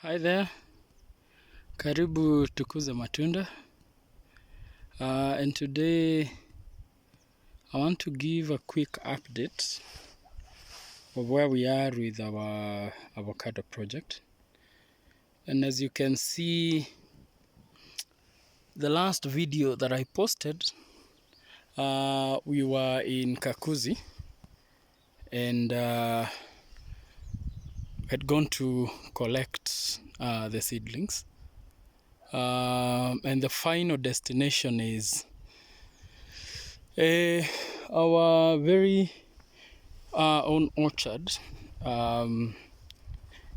Hi there, karibu tukuze matunda. And today I want to give a quick update of where we are with our avocado project. And as you can see, the last video that I posted, we were in Kakuzi and had gone to collect the seedlings. And the final destination is our very own orchard in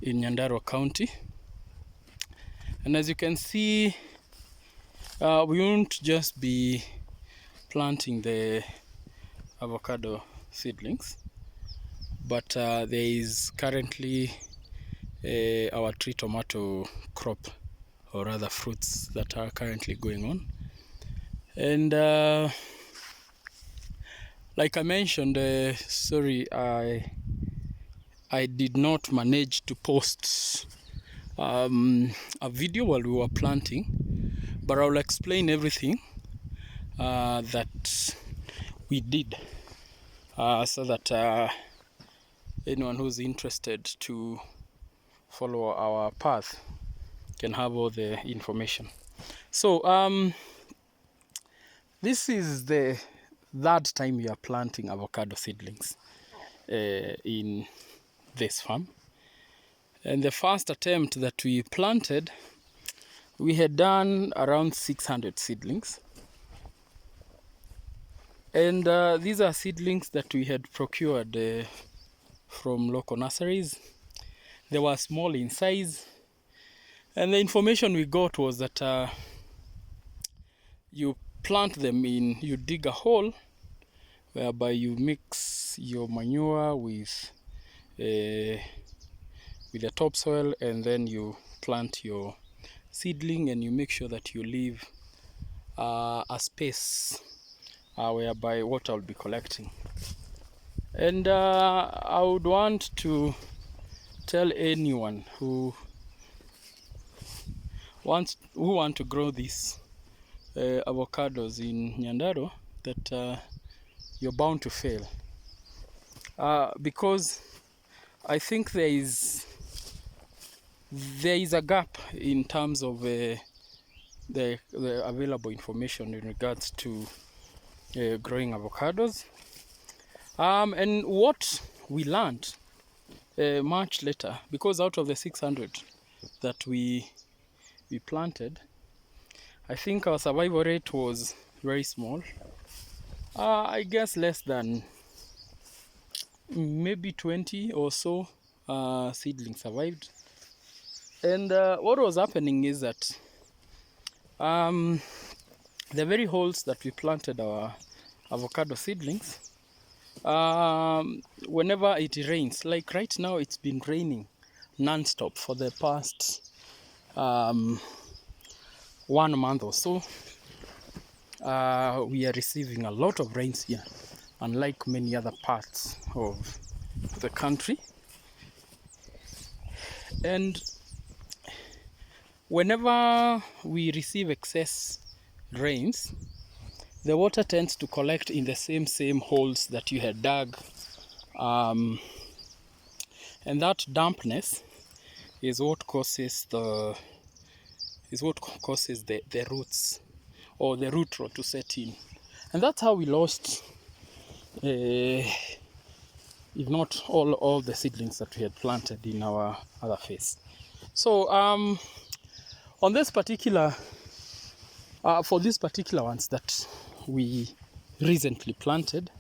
Nyandarua County. And as you can see, we won't just be planting the avocado seedlings, but there is currently our tree tomato crop, or rather fruits that are currently going on. And like I mentioned, sorry, I did not manage to post a video while we were planting, but I'll explain everything that we did so that anyone who's interested to follow our path can have all the information. So this is the third time we are planting avocado seedlings in this farm. And the first attempt that we planted, we had done around 600 seedlings. And these are seedlings that we had procured from local nurseries. They were small in size. And the information we got was that you plant them in, you dig a hole whereby you mix your manure with the topsoil, and then you plant your seedling, and you make sure that you leave a space whereby water will be collecting. And I would want to tell anyone who want to grow these avocados in Nyandarua that you're bound to fail, because I think there is a gap in terms of the available information in regards to growing avocados. And what we learned much later, because out of the 600 that we planted, I think our survival rate was very small. I guess less than maybe 20 or so seedlings survived. And what was happening is that the very holes that we planted our avocado seedlings, whenever it rains, like right now it's been raining non-stop for the past 1 month or so. We are receiving a lot of rains here, unlike many other parts of the country. And whenever we receive excess rains, the water tends to collect in the same holes that you had dug, and that dampness is what causes the roots, or the root rot, to set in. And that's how we lost if not all the seedlings that we had planted in our other phase. So on this particular for these particular ones that we recently planted,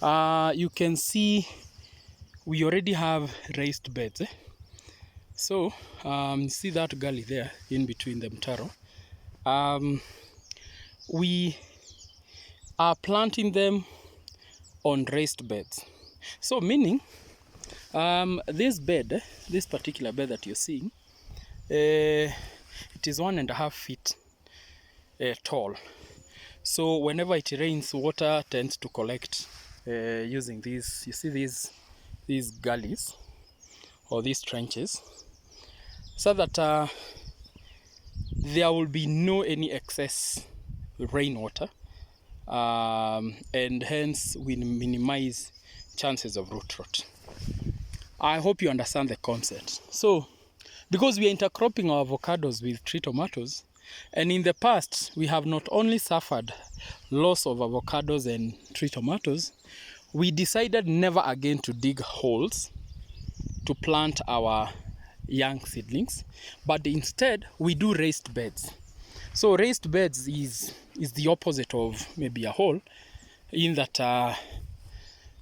you can see we already have raised beds. So see that gully there in between the mtaro. We are planting them on raised beds. So meaning this particular bed that you're seeing, it is 1.5 feet tall. So whenever it rains, water tends to collect using these, you see these gullies or these trenches. so that there will be no any excess rainwater, and hence we minimize chances of root rot. I hope you understand the concept. So, because we are intercropping our avocados with tree tomatoes, and in the past we have not only suffered loss of avocados and tree tomatoes, we decided never again to dig holes to plant our young seedlings, but instead we do raised beds. So raised beds is the opposite of maybe a hole, in that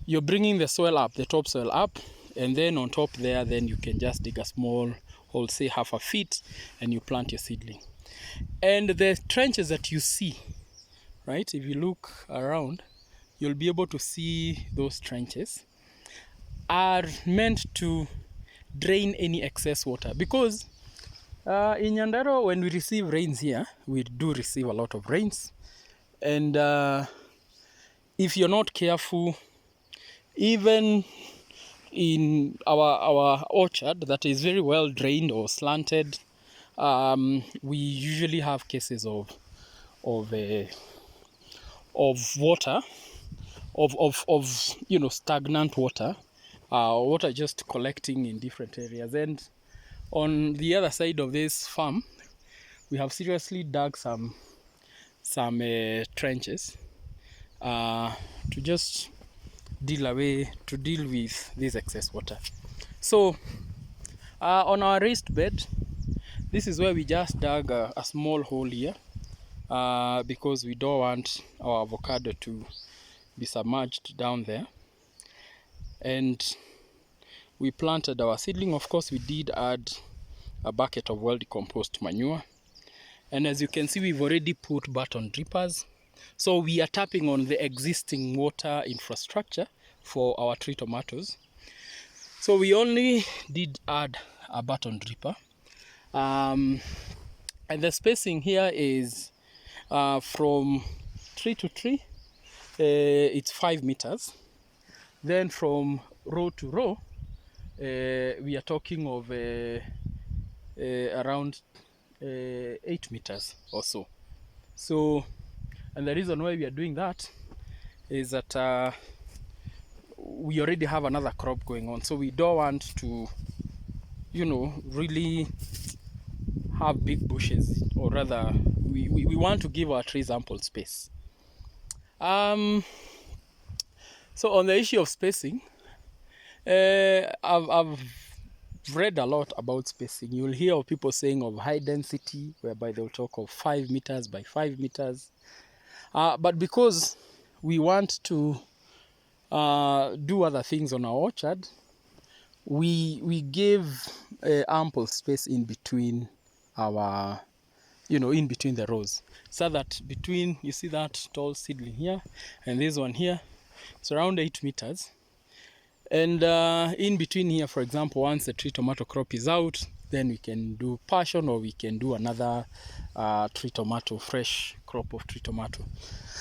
you're bringing the soil up, the topsoil up, and then on top there, then you can just dig a small hole, say half a feet, and you plant your seedling. And the trenches that you see, right, if you look around, you'll be able to see those trenches are meant to drain any excess water, because in Nyandarua, when we receive rains here, we do receive a lot of rains, and if you're not careful, even in our orchard that is very well drained or slanted, we usually have cases of water, of stagnant water, water just collecting in different areas. And on the other side of this farm, we have seriously dug some trenches to just deal with this excess water. So on our raised bed, this is where we just dug a small hole here, because we don't want our avocado to be submerged down there. And we planted our seedling. Of course, we did add a bucket of well decomposed manure, and as you can see, we've already put button drippers. So we are tapping on the existing water infrastructure for our tree tomatoes. So we only did add a button dripper, and the spacing here is from tree to tree, it's 5 meters. Then from row to row, we are talking of around 8 meters or so. So, and the reason why we are doing that is that we already have another crop going on, so we don't want to, really have big bushes, or rather we want to give our trees ample space. So on the issue of spacing, I've read a lot about spacing. You'll hear of people saying of high density, whereby they'll talk of 5 meters by 5 meters. But because we want to do other things on our orchard, we give ample space in between our, in between the rows, so that between, you see that tall seedling here and this one here, it's around 8 meters. And in between here, for example, once the tree tomato crop is out, then we can do passion, or we can do another tree tomato, fresh crop of tree tomato.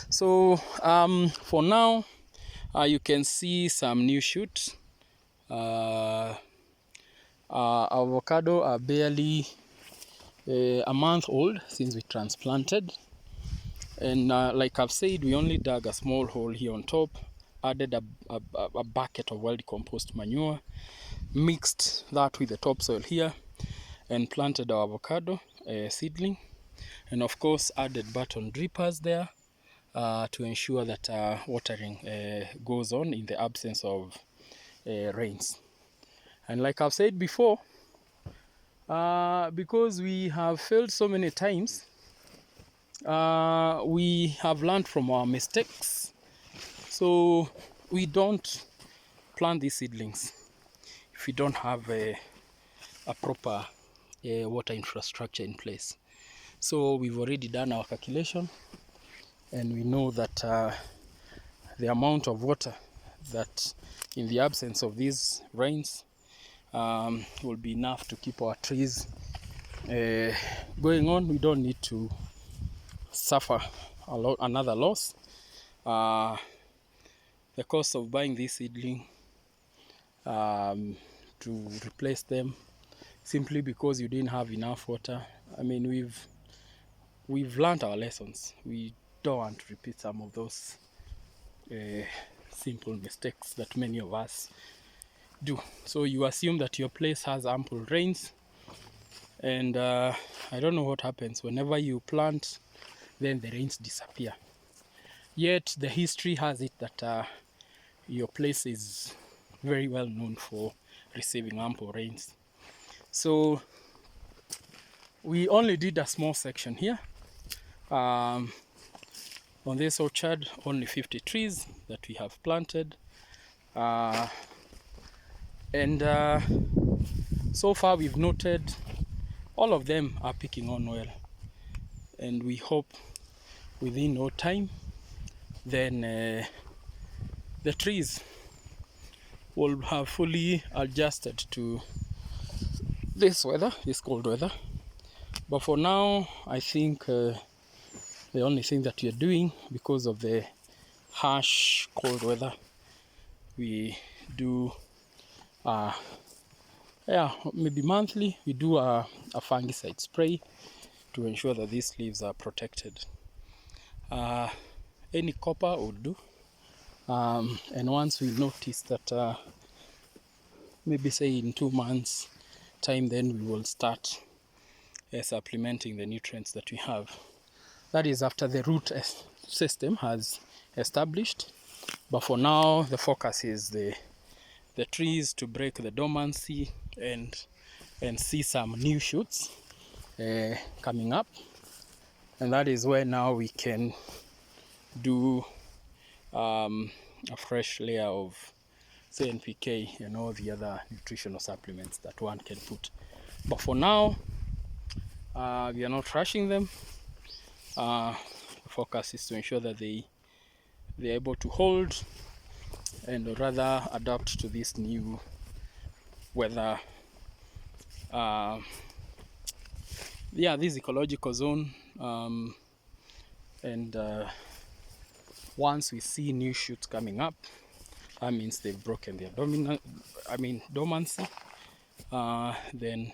So for now, you can see some new shoots. Avocado are barely a month old since we transplanted. And like I've said, we only dug a small hole here on top, added a bucket of well decomposed manure, mixed that with the topsoil here, and planted our avocado seedling, and of course added button drippers there to ensure that watering goes on in the absence of rains. And like I've said before, because we have failed so many times, we have learned from our mistakes. So we don't plant these seedlings if we don't have a proper water infrastructure in place. So we've already done our calculation, and we know that the amount of water that in the absence of these rains will be enough to keep our trees going on. We don't need to suffer another loss. The cost of buying this seedling to replace them simply because you didn't have enough water. I mean, we've learned our lessons. We don't want to repeat some of those simple mistakes that many of us do. So you assume that your place has ample rains, and I don't know what happens whenever you plant, then the rains disappear. Yet the history has it that your place is very well known for receiving ample rains. So we only did a small section here. On this orchard, only 50 trees that we have planted. And so far we've noted all of them are picking on well. And we hope within no time, then the trees will have fully adjusted to this weather, this cold weather. But for now, I think the only thing that we are doing, because of the harsh cold weather, we do maybe monthly, we do a fungicide spray to ensure that these leaves are protected. Any copper would do. And once we notice that maybe say in 2 months time, then we will start supplementing the nutrients that we have. That is after the root system has established. But for now, the focus is the trees to break the dormancy and see some new shoots coming up. And that is where now we can do a fresh layer of say NPK and all the other nutritional supplements that one can put. But for now, we are not rushing them. The focus is to ensure that they're able to hold and rather adapt to this new weather. This ecological zone. And once we see new shoots coming up, that means they've broken their dormancy. Then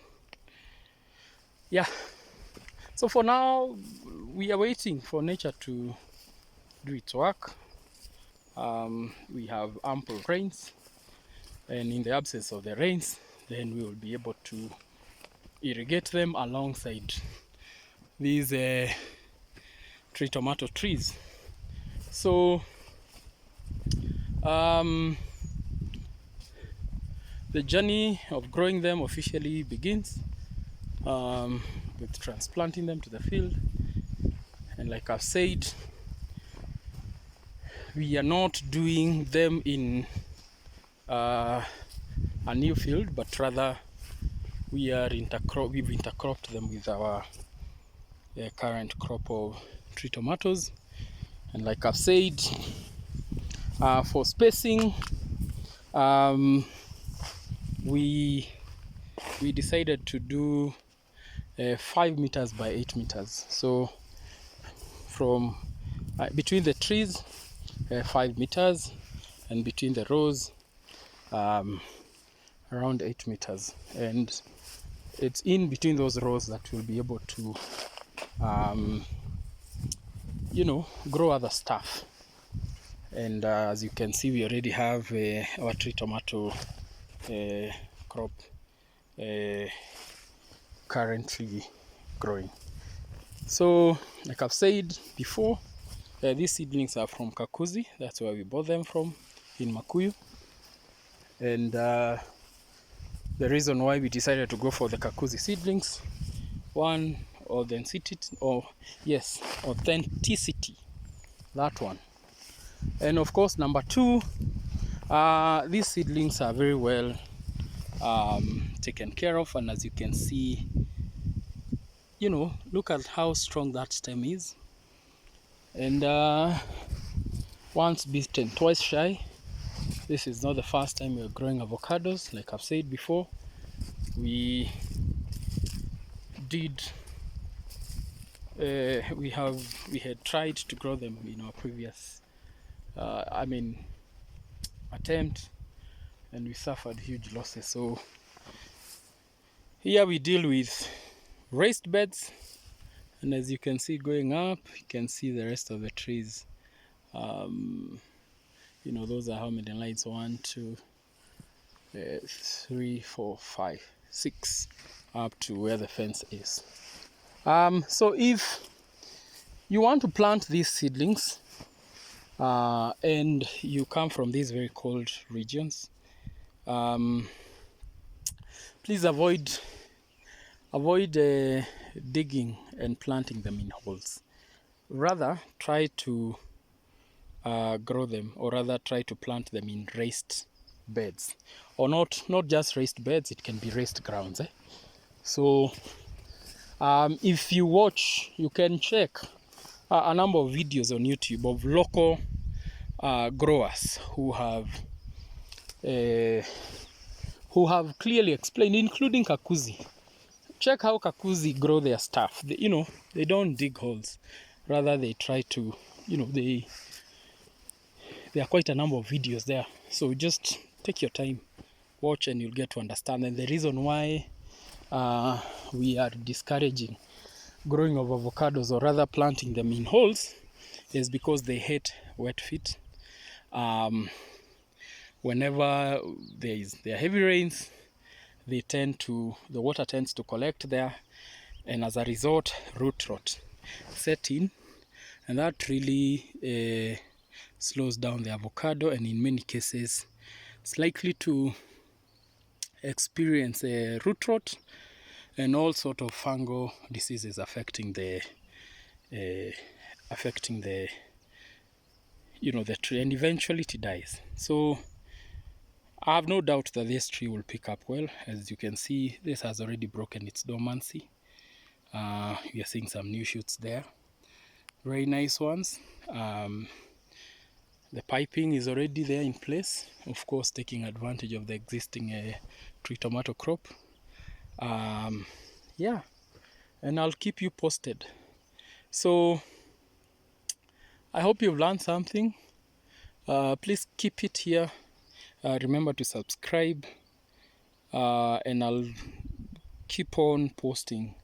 so for now we are waiting for nature to do its work. We have ample rains, and in the absence of the rains, then we will be able to irrigate them alongside these tree tomato trees. So the journey of growing them officially begins with transplanting them to the field. And like I've said, we are not doing them in a new field, but rather we've intercropped them with our current crop of tree tomatoes. And like I've said, for spacing, we decided to do 5 meters by 8 meters. So from between the trees, 5 meters, and between the rows, around 8 meters. And it's in between those rows that we'll be able to grow other stuff. And as you can see, we already have our tree tomato crop currently growing. So like I've said before, these seedlings are from Kakuzi. That's where we bought them from, in Makuyu. And the reason why we decided to go for the Kakuzi seedlings, one, authenticity, that one. And of course, number two, these seedlings are very well taken care of. And as you can see, look at how strong that stem is. And once bitten, twice shy. This is not the first time we're growing avocados. Like I've said before, we had tried to grow them in our previous attempt, and we suffered huge losses. So Here we deal with raised beds, and as you can see going up, you can see the rest of the trees. You know, those are how many lines? 1, 2, 3, 4, 5, 6, up to where the fence is. So if you want to plant these seedlings and you come from these very cold regions, please avoid digging and planting them in holes. Rather try to grow them, or rather try to plant them in raised beds, or not just raised beds, it can be raised grounds. So if you watch, you can check a number of videos on YouTube of local growers who have clearly explained, including Kakuzi. Check how Kakuzi grow their stuff. They don't dig holes. Rather, they try to, there are quite a number of videos there. So just take your time, watch, and you'll get to understand. And the reason why we are discouraging growing of avocados, or rather planting them in holes, is because they hate wet feet. Whenever there are heavy rains, the water tends to collect there, and as a result, root rot set in, and that really slows down the avocado, and in many cases it's likely to experience a root rot and all sort of fungal diseases affecting the the tree, and eventually it dies. So I have no doubt that this tree will pick up well. As you can see, this has already broken its dormancy. We are seeing some new shoots there, very nice ones. The piping is already there in place, of course taking advantage of the existing tree tomato crop. Yeah, and I'll keep you posted. So I hope you've learned something. Please keep it here. Remember to subscribe, and I'll keep on posting.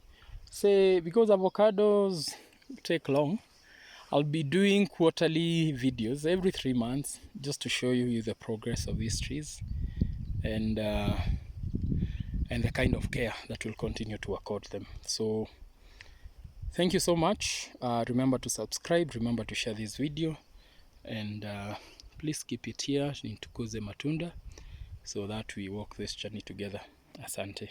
Because avocados take long, I'll be doing quarterly videos every 3 months, just to show you the progress of these trees and the kind of care that we'll continue to accord them. So thank you so much. Remember to subscribe, remember to share this video, and please keep it here in Tukuze Matunda, so that we walk this journey together. Asante.